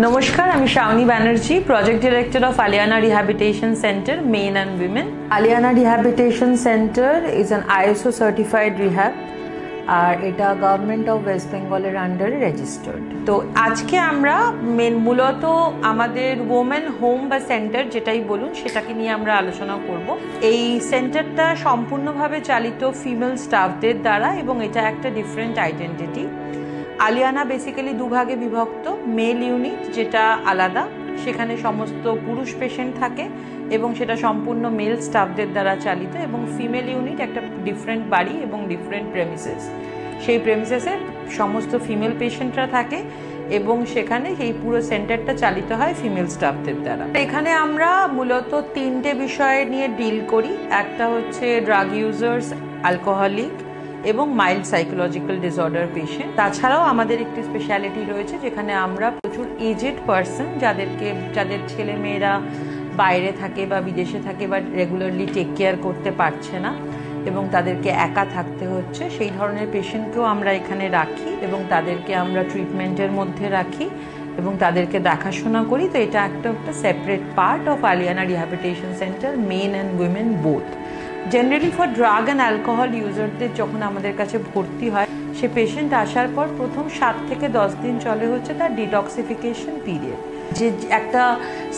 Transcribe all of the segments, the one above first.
নমস্কার, আমি Shaoni Banerjee, project director of Aliana rehabilitation centre, men and women. Aliana rehabilitation centre is an ISO certified rehab, আর এটা government of West বেঙ্গলের আন্ডারে রেজিস্টার্ড। তো আজকে আমরা মূলত আমাদের ওমেন হোম বা সেন্টার যেটাই বলুন সেটাকে নিয়ে আমরা আলোচনা করব। এই সেন্টারটা সম্পূর্ণভাবে চালিত ফিমেল স্টাফদের দ্বারা এবং এটা একটা ডিফারেন্ট আইডেন্টিটি। আলিয়ানা বেসিক্যালি দুভাগে বিভক্ত। মেল ইউনিট যেটা আলাদা, সেখানে সমস্ত পুরুষ পেশেন্ট থাকে এবং সেটা সম্পূর্ণ মেল স্টাফদের দ্বারা চালিত, এবং ফিমেল ইউনিট একটা ডিফারেন্ট বাড়ি এবং ডিফারেন্ট প্রেমিসেস। সেই প্রেমিসেসে সমস্ত ফিমেল পেশেন্টরা থাকে এবং সেখানে এই পুরো সেন্টারটা চালিত হয় ফিমেল স্টাফদের দ্বারা। এখানে আমরা মূলত তিনটে বিষয় নিয়ে ডিল করি। একটা হচ্ছে ড্রাগ ইউজার্স, অ্যালকোহলিক এবং মাইল্ড সাইকোলজিক্যাল ডিসঅর্ডার পেশেন্ট। তাছাড়াও আমাদের একটি স্পেশালিটি রয়েছে যেখানে আমরা প্রচুর এজেড পার্সন, যাদের ছেলে মেয়েরা বাইরে থাকে বা বিদেশে থাকে বা রেগুলারলি টেক কেয়ার করতে পারছে না এবং তাদেরকে একা থাকতে হচ্ছে, সেই ধরনের পেশেন্টকেও আমরা এখানে রাখি এবং তাদেরকে আমরা ট্রিটমেন্টের মধ্যে রাখি এবং তাদেরকে দেখাশোনা করি। তো এটা একটা separate part of Aliana rehabilitation centre, men and women both. Generally for drug and alcohol ইউজারদের যখন আমাদের কাছে ভর্তি হয়, সে পেশেন্ট আসার পর প্রথম 7 থেকে 10 দিন চলে হচ্ছে তার ডিটক্সিফিকেশন পিরিয়ড। যে একটা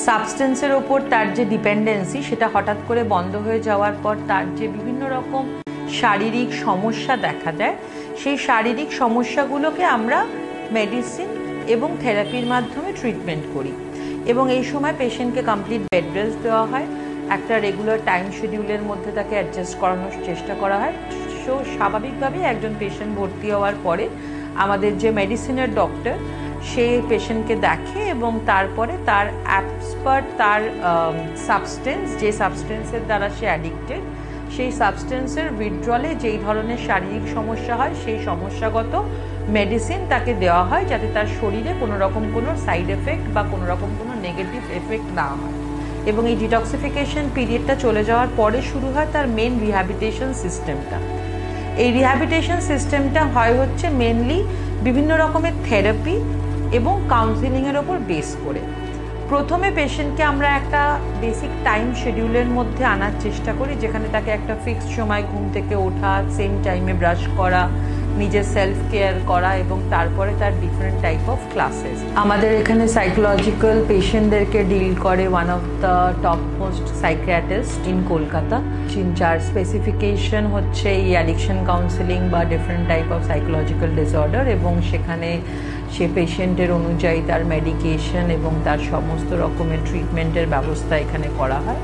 সাবস্টেন্সের ওপর তার যে ডিপেন্ডেন্সি, সেটা হঠাৎ করে বন্ধ হয়ে যাওয়ার পর তার যে বিভিন্ন রকম শারীরিক সমস্যা দেখা দেয়, সেই শারীরিক সমস্যাগুলোকে আমরা মেডিসিন এবং থেরাপির মাধ্যমে ট্রিটমেন্ট করি এবং এই সময় পেশেন্টকে কমপ্লিট বেড রেস্ট দেওয়া হয়। একটা রেগুলার টাইম শিডিউলের মধ্যে তাকে অ্যাডজাস্ট করানোর চেষ্টা করা হয়। সো স্বাভাবিকভাবেই একজন পেশেন্ট ভর্তি হওয়ার পরে আমাদের যে মেডিসিনের ডক্টর, সে পেশেন্টকে দেখে এবং তারপরে তার অ্যাপস তার সাবস্টেন্স, যে সাবস্টেন্সের দ্বারা সে অ্যাডিক্টেড, সেই সাবস্টেন্সের উইথড্রলে যেই ধরনের শারীরিক সমস্যা হয় সেই সমস্যাগত মেডিসিন তাকে দেওয়া হয়, যাতে তার শরীরে কোনো রকম কোনো সাইড এফেক্ট বা কোনো রকম কোনো নেগেটিভ এফেক্ট না হয়। এবং এই ডিটক্সিফিকেশন পিরিয়ডটা চলে যাওয়ার পরে শুরু হয় তার মেন রিহ্যাবিলিটেশন সিস্টেমটা। এই রিহ্যাবিলিটেশন সিস্টেমটা হচ্ছে মেনলি বিভিন্ন রকমের থেরাপি এবং কাউন্সিলিংয়ের ওপর বেস করে। প্রথমে পেশেন্টকে আমরা একটা বেসিক টাইম শিডিউলের মধ্যে আনার চেষ্টা করি, যেখানে তাকে একটা ফিক্সড সময় ঘুম থেকে ওঠা, সেম টাইমে ব্রাশ করা, নিজের সেলফ কেয়ার করা এবং তারপরে তার ডিফারেন্ট টাইপ অফ ক্লাসেস। আমাদের এখানে সাইকোলজিক্যাল পেশেন্টদেরকে ডিল করে one of the top most psychiatrist in Kolkata, যার স্পেসিফিকেশন হচ্ছে এই অ্যাডিকশন কাউন্সিলিং বা different type of psychological disorder, এবং সেখানে সে পেশেন্টের অনুযায়ী তার মেডিকেশন এবং তার সমস্ত রকমের ট্রিটমেন্টের ব্যবস্থা এখানে করা হয়।